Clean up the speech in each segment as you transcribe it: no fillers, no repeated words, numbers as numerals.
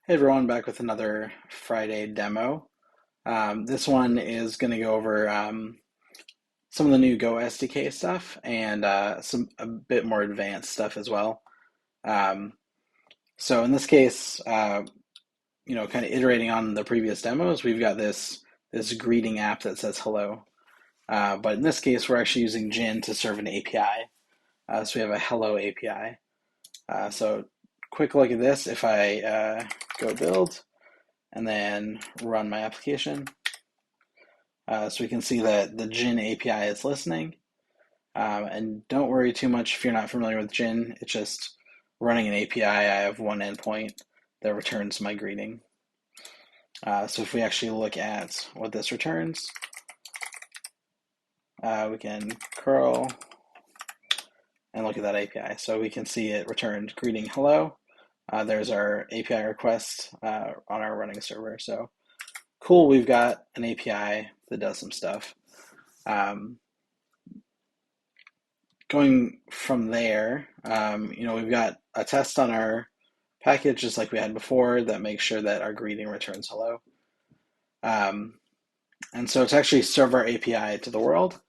Hey everyone, back with another Friday demo. This one is going to go over some of the new Go SDK stuff and some a bit more advanced stuff as well. Um, so in this case, kind of iterating on the previous demos, we've got this greeting app that says hello. But in this case, we're actually using Gin to serve an API. So we have a hello API. So quick look at this. If I go build and then run my application. So we can see that the Gin API is listening. And don't worry too much if you're not familiar with Gin. It's just running an API. I have one endpoint that returns my greeting. So if we actually look at what this returns, we can curl and look at that API. So we can see it returned greeting hello. There's our API request on our running server. So cool, we've got an API that does some stuff. Going from there, we've got a test on our package just like we had before that makes sure that our greeting returns hello. And so to actually serve our API to the world,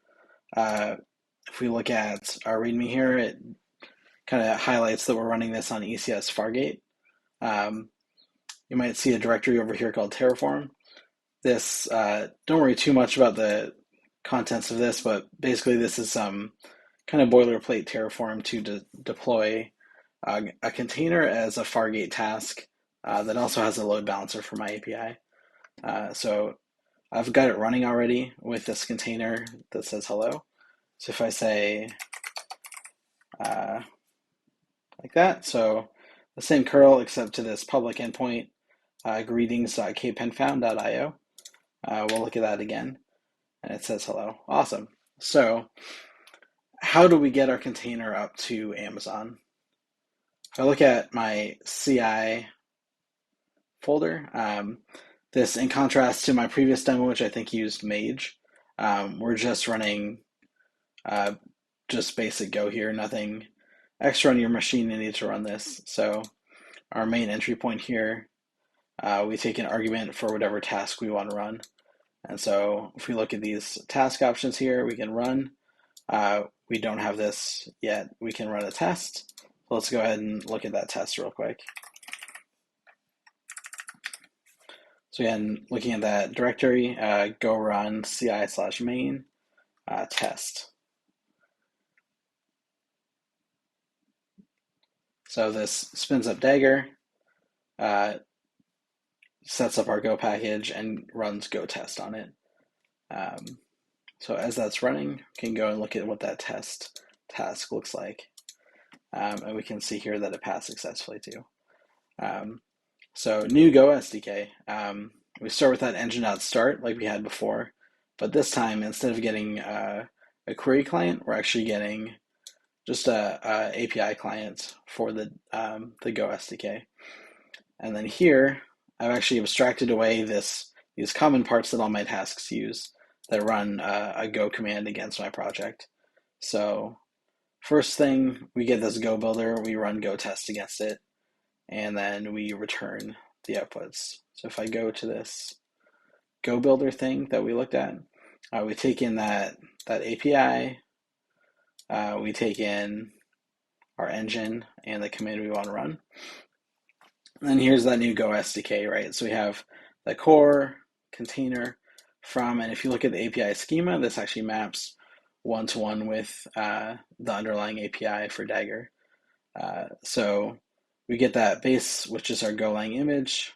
if we look at our README here, it kind of highlights that we're running this on ECS Fargate. You might see a directory over here called Terraform. This, don't worry too much about the contents of this, but basically this is some kind of boilerplate Terraform to deploy a container as a Fargate task that also has a load balancer for my API. So I've got it running already with this container that says hello. So if I say like that, so the same curl except to this public endpoint greetings.kpenfound.io. We'll look at that again, and it says hello. Awesome. So how do we get our container up to Amazon? If I look at my CI folder, this, in contrast to my previous demo, which I think used Mage, we're just running just basic Go here, nothing extra on your machine you need to run this. So our main entry point here, we take an argument for whatever task we want to run. And so if we look at these task options here, we can run. We don't have this yet. We can run a test. So let's go ahead and look at that test real quick. So again, looking at that directory, go run ci/main test. So this spins up Dagger, sets up our Go package, and runs Go test on it. So as that's running, we can go and look at what that test task looks like. And we can see here that it passed successfully too. So new Go SDK, we start with that engine.start like we had before, but this time instead of getting a query client, we're actually getting just a API client for the Go SDK. And then here, I've actually abstracted away these common parts that all my tasks use that run a Go command against my project. So first thing, we get this Go builder, we run Go test against it, and then we return the outputs. So if I go to this Go builder thing that we looked at, we take in that API, we take in our engine and the command we want to run. And then here's that new Go SDK, right? So we have the core, container, from, and if you look at the API schema, this actually maps one-to-one with the underlying API for Dagger. So we get that base, which is our Golang image,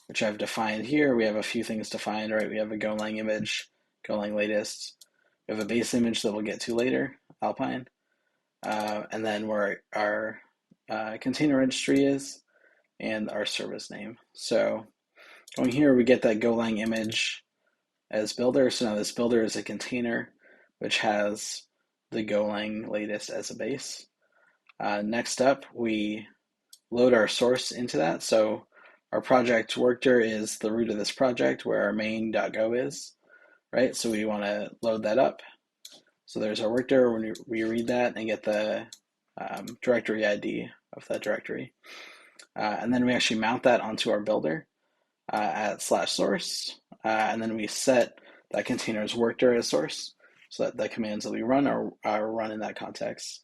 which I've defined here. We have a few things defined, right? We have a Golang image, Golang latest. We have a base image that we'll get to later, Alpine. And then where our container registry is and our service name. So going here, we get that Golang image as builder. So now this builder is a container which has the Golang latest as a base. Next up, we load our source into that. So our project workdir is the root of this project where our main.go is, right? So we want to load that up. So there's our workdir. When we read that and get the directory ID of that directory. And then we actually mount that onto our builder at /source, and then we set that container's work directory as source, so that the commands that we run are run in that context.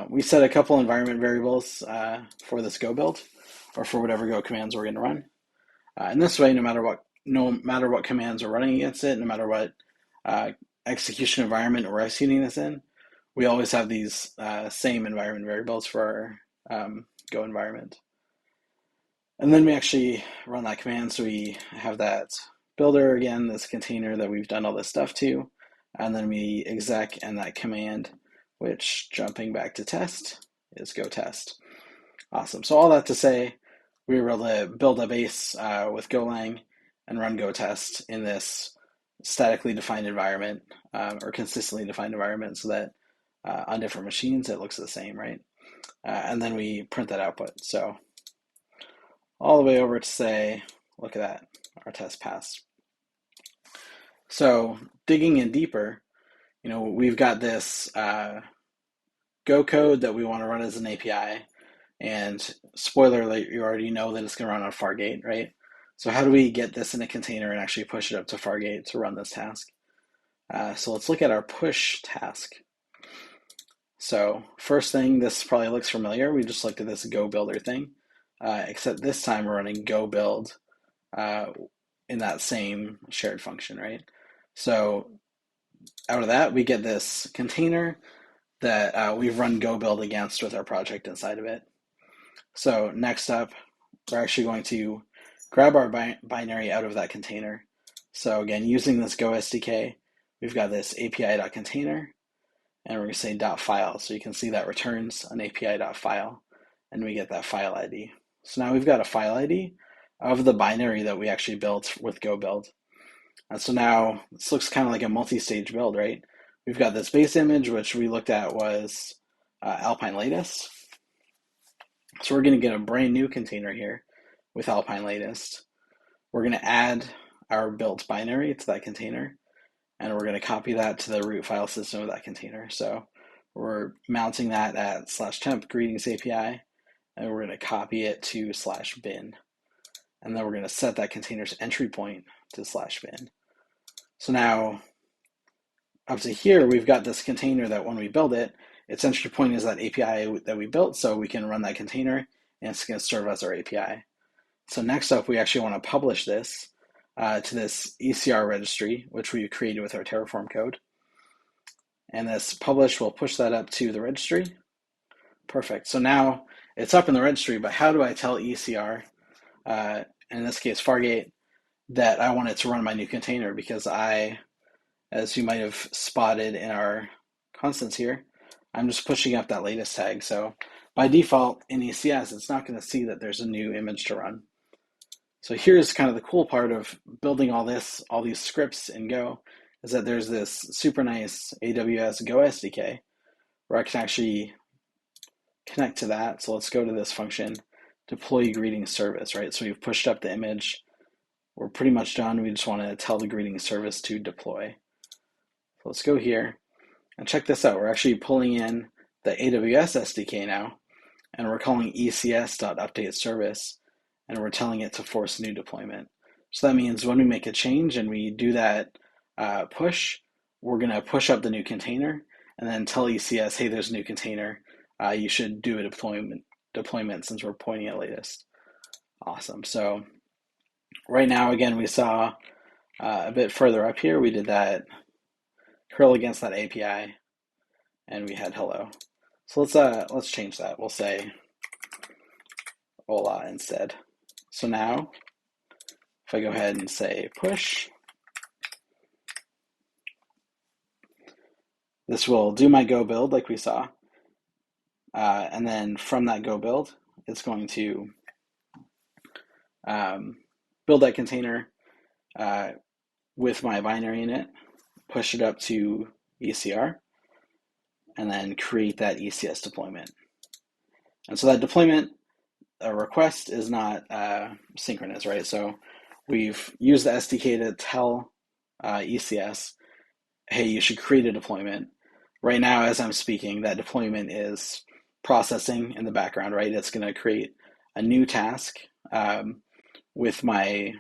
We set a couple environment variables for this Go build, or for whatever Go commands we're going to run. And this way, no matter what commands we're running against it, no matter what execution environment we're executing this in, we always have these same environment variables for our Go environment. And then we actually run that command, so we have that builder again, this container that we've done all this stuff to, and then we exec and that command, which, jumping back to test, is go test. Awesome. So all that to say, we were able to build a base with Golang and run go test in this statically defined environment, or consistently defined environment, so that on different machines it looks the same, right? And then we print that output. So all the way over to say, look at that, our test passed. So digging in deeper, we've got this Go code that we want to run as an API, and spoiler alert, you already know that it's going to run on Fargate, right? So how do we get this in a container and actually push it up to Fargate to run this task? So let's look at our push task. So first thing, this probably looks familiar. We just looked at this Go builder thing, except this time we're running Go build in that same shared function, right? So out of that, we get this container that we've run Go build against with our project inside of it. So next up, we're actually going to grab our binary out of that container. So again, using this Go SDK, we've got this API.container, and we're going to say .file. So you can see that returns an API.file, and we get that file ID. So now we've got a file ID of the binary that we actually built with Go build. And so now this looks kind of like a multi-stage build, right? We've got this base image, which we looked at was Alpine latest. So we're going to get a brand new container here with Alpine latest. We're going to add our built binary to that container, and we're going to copy that to the root file system of that container. So we're mounting that at /temp greetings API, and we're going to copy it to /bin. And then we're going to set that container's entry point to /bin. So now up to here, we've got this container that when we build it, its entry point is that API that we built, so we can run that container, and it's going to serve as our API. So next up, we actually want to publish this to this ECR registry, which we created with our Terraform code. And this publish will push that up to the registry. Perfect. So now it's up in the registry, but how do I tell ECR, in this case Fargate, that I want it to run my new container? Because as you might have spotted in our constants here, I'm just pushing up that latest tag. So by default in ECS, it's not going to see that there's a new image to run. So here's kind of the cool part of building all these scripts in Go, is that there's this super nice AWS Go SDK where I can actually connect to that. So let's go to this function, deploy greeting service, right? So we've pushed up the image. We're pretty much done. We just want to tell the greeting service to deploy. So let's go here and check this out. We're actually pulling in the AWS SDK now, and we're calling ECS.updateService, and we're telling it to force new deployment. So that means when we make a change and we do that push, we're going to push up the new container and then tell ECS, hey, there's a new container. You should do a deployment since we're pointing at latest. Awesome. So right now, again, we saw a bit further up here, we did that curl against that API, and we had hello. So let's change that. We'll say hola instead. So now, if I go ahead and say push, this will do my Go build like we saw. And then from that Go build, it's going to build that container with my binary in it, push it up to ECR, and then create that ECS deployment. And so that deployment request is not synchronous, right? So we've used the SDK to tell ECS, hey, you should create a deployment. Right now, as I'm speaking, that deployment is processing in the background, right? It's going to create a new task with my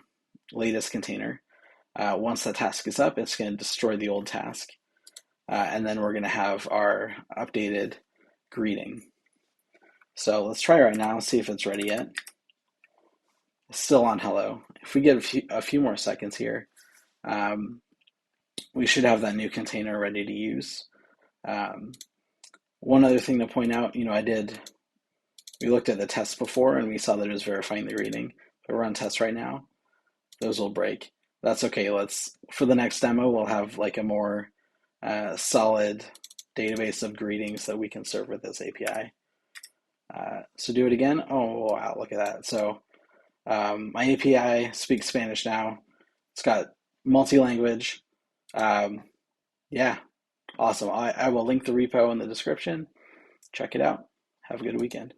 latest container. Once the task is up, it's going to destroy the old task. And then we're going to have our updated greeting. So let's try right now, see if it's ready yet. It's still on hello. If we get a few more seconds here, we should have that new container ready to use. One other thing to point out, we looked at the test before and we saw that it was verifying the greeting. But we're on test right now. Those will break. That's okay. For the next demo, we'll have like a more solid database of greetings that we can serve with this API. So do it again. Oh, wow, look at that. So my API speaks Spanish now. It's got multi-language. Yeah, awesome. I will link the repo in the description. Check it out. Have a good weekend.